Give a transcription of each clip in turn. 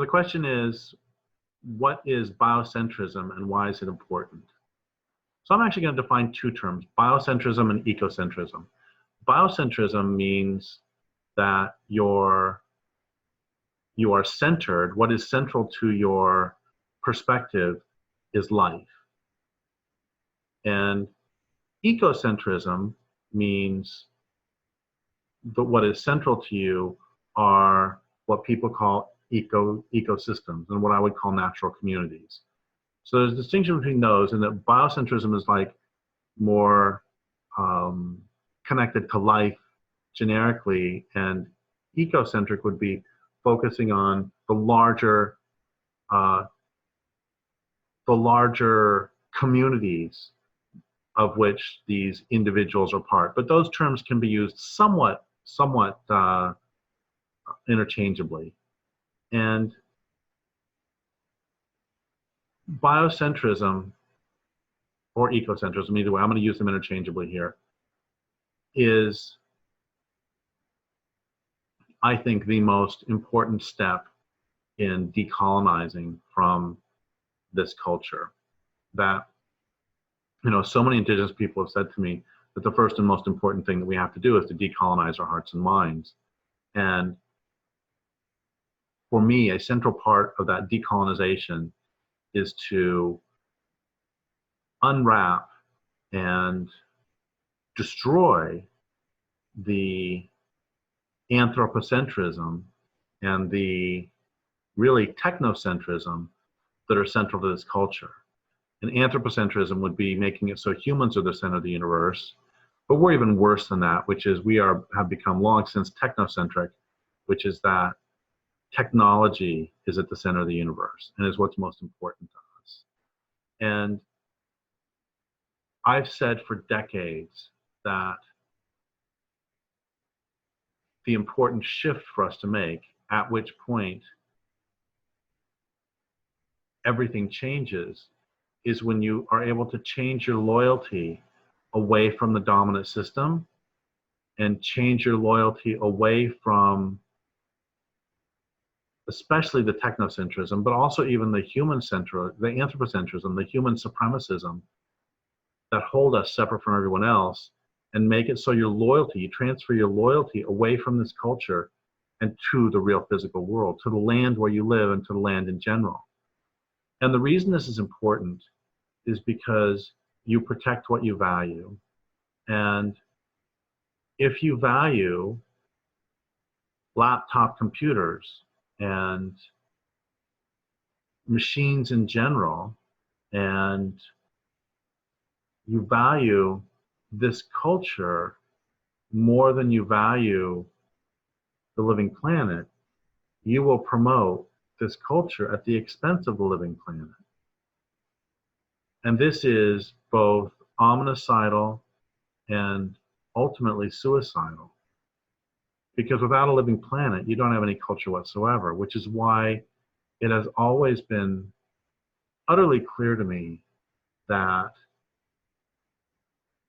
the question is, what is biocentrism and why is it important? So I'm actually going to define two terms, biocentrism and ecocentrism. Biocentrism means that you are centered, what is central to your perspective is life. And ecocentrism means that what is central to you are what people call ecosystems and what I would call natural communities. So there's a distinction between those, and that biocentrism is like more connected to life generically, and ecocentric would be focusing on the larger communities of which these individuals are part. But those terms can be used somewhat interchangeably. And biocentrism or ecocentrism, either way, I'm going to use them interchangeably here, is, I think, the most important step in decolonizing from this culture. That, so many indigenous people have said to me that the first and most important thing that we have to do is to decolonize our hearts and minds. And for me, a central part of that decolonization is to unwrap and destroy the anthropocentrism and the really technocentrism that are central to this culture. And anthropocentrism would be making it so humans are the center of the universe, but we're even worse than that, which is we have become long since technocentric, which is that technology is at the center of the universe and is what's most important to us. And I've said for decades that the important shift for us to make, at which point everything changes, is when you are able to change your loyalty away from the dominant system and change your loyalty away from especially the technocentrism, but also even the the anthropocentrism, the human supremacism that hold us separate from everyone else, and make it so you transfer your loyalty away from this culture and to the real physical world, to the land where you live and to the land in general. And the reason this is important is because you protect what you value. And if you value laptop computers and machines in general, and you value this culture more than you value the living planet, you will promote this culture at the expense of the living planet. And this is both omnicidal and ultimately suicidal. Because without a living planet, you don't have any culture whatsoever, which is why it has always been utterly clear to me that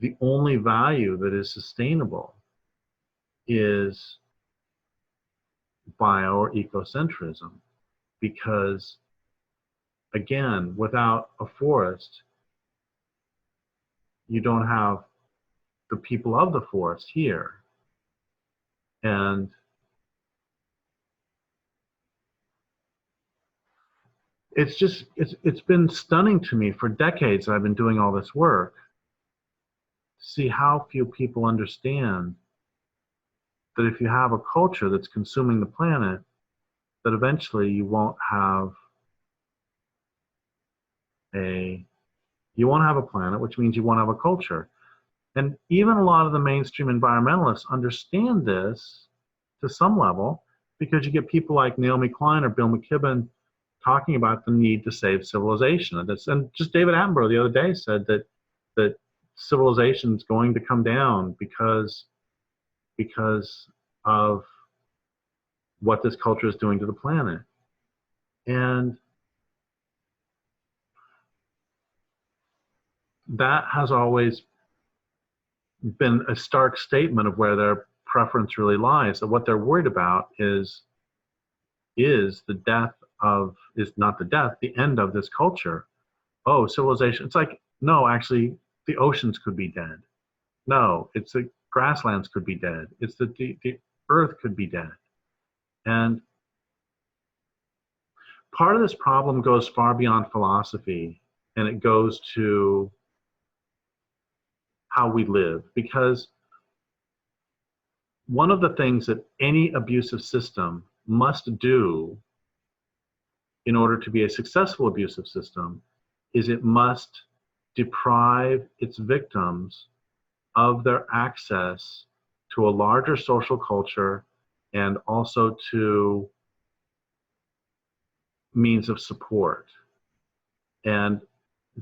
the only value that is sustainable is bio or ecocentrism. Because, again, without a forest, you don't have the people of the forest here. And it's been stunning to me for decades. I've been doing all this work to see how few people understand that if you have a culture that's consuming the planet, that eventually you won't have a planet, which means you won't have a culture. And even a lot of the mainstream environmentalists understand this to some level, because you get people like Naomi Klein or Bill McKibben talking about the need to save civilization. And just David Attenborough the other day said that civilization is going to come down because of what this culture is doing to the planet. And that has always been a stark statement of where their preference really lies, that what they're worried about is the death is not the death, the end of this culture. Oh, civilization. It's like, no, actually, the oceans could be dead. No, it's the grasslands could be dead. It's the earth could be dead. And part of this problem goes far beyond philosophy, and it goes to how we live. Because one of the things that any abusive system must do in order to be a successful abusive system is it must deprive its victims of their access to a larger social culture and also to means of support. And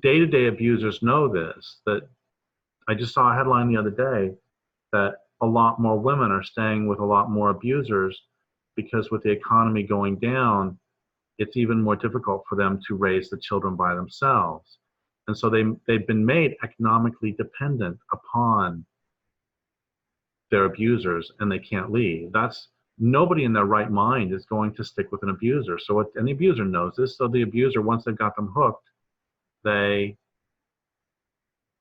day-to-day abusers know this, that I just saw a headline the other day that a lot more women are staying with a lot more abusers because with the economy going down, it's even more difficult for them to raise the children by themselves. And so they've been made economically dependent upon their abusers, and they can't leave. Nobody in their right mind is going to stick with an abuser. So an abuser knows this. So the abuser, once they've got them hooked, they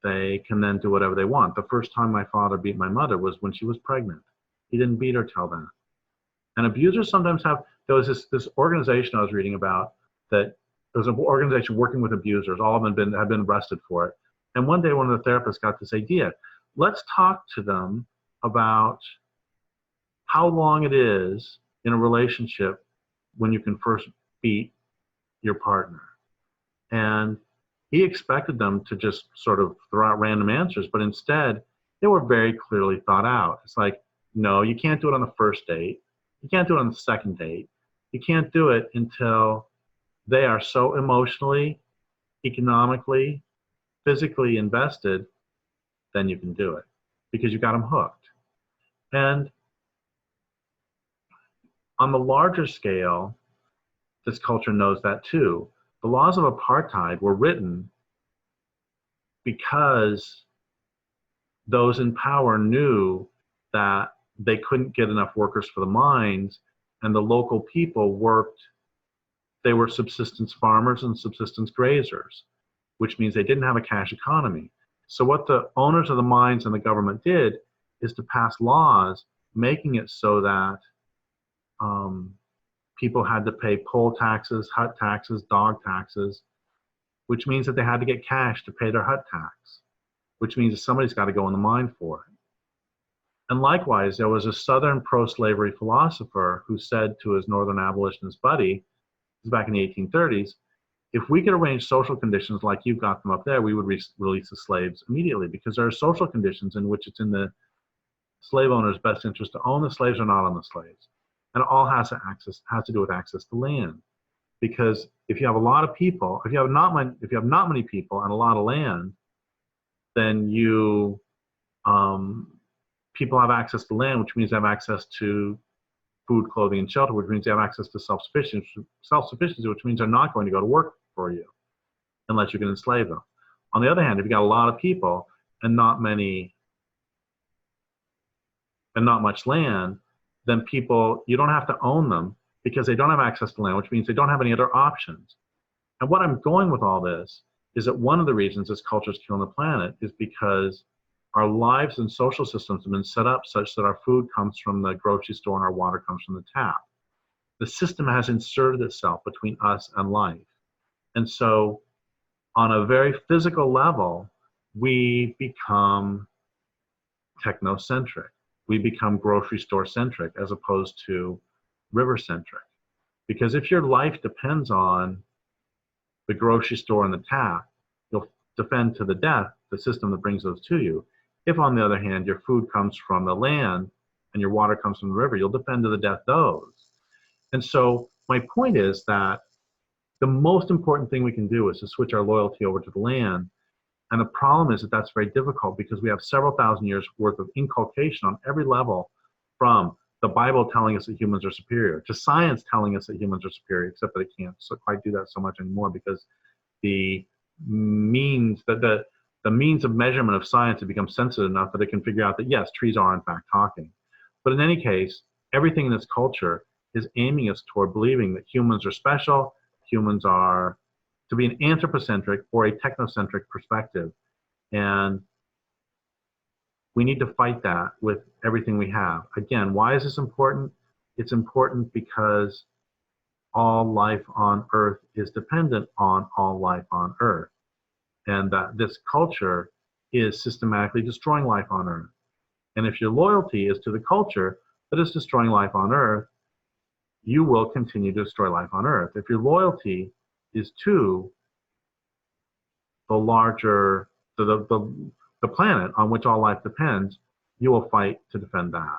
can then do whatever they want. The first time my father beat my mother was when she was pregnant. He didn't beat her till then. And abusers sometimes there was this organization I was reading about that there was an organization working with abusers. All of them have been arrested for it. And one day one of the therapists got this idea. Let's talk to them about how long it is in a relationship when you can first beat your partner. And he expected them to just sort of throw out random answers, but instead they were very clearly thought out. It's like, no, you can't do it on the first date. You can't do it on the second date. You can't do it until they are so emotionally, economically, physically invested, then you can do it because you got them hooked. And on the larger scale, this culture knows that too. The laws of apartheid were written because those in power knew that they couldn't get enough workers for the mines, and the local people they were subsistence farmers and subsistence grazers, which means they didn't have a cash economy. So what the owners of the mines and the government did is to pass laws making it so that people had to pay poll taxes, hut taxes, dog taxes, which means that they had to get cash to pay their hut tax, which means that somebody's got to go in the mine for it. And likewise, there was a Southern pro-slavery philosopher who said to his Northern abolitionist buddy, this was back in the 1830s, if we could arrange social conditions like you've got them up there, we would release the slaves immediately, because there are social conditions in which it's in the slave owner's best interest to own the slaves or not own the slaves. And it all has to do with access to land. Because if you have a lot of people, if you have not many people and a lot of land, then people have access to land, which means they have access to food, clothing, and shelter, which means they have access to self-sufficiency, which means they're not going to go to work for you unless you can enslave them. On the other hand, if you got a lot of people and not much land, then you don't have to own them because they don't have access to land, which means they don't have any other options. And what I'm going with all this is that one of the reasons this culture is killing the planet is because our lives and social systems have been set up such that our food comes from the grocery store and our water comes from the tap. The system has inserted itself between us and life. And so on a very physical level, we become technocentric. We become grocery store centric as opposed to river centric. Because if your life depends on the grocery store and the tap, you'll defend to the death the system that brings those to you. If, on the other hand, your food comes from the land and your water comes from the river, you'll defend to the death those. And so my point is that the most important thing we can do is to switch our loyalty over to the land. And the problem is that that's very difficult because we have several thousand years worth of inculcation on every level, from the Bible telling us that humans are superior to science telling us that humans are superior, except that it can't quite do that so much anymore because the means of measurement of science have become sensitive enough that it can figure out that yes, trees are in fact talking. But in any case, everything in this culture is aiming us toward believing that humans are special, humans are to be an anthropocentric or a technocentric perspective. And we need to fight that with everything we have. Again, why is this important? It's important because all life on Earth is dependent on all life on Earth. And that this culture is systematically destroying life on Earth. And if your loyalty is to the culture that is destroying life on Earth, you will continue to destroy life on Earth. If your loyalty is to the larger, the planet on which all life depends, you will fight to defend that.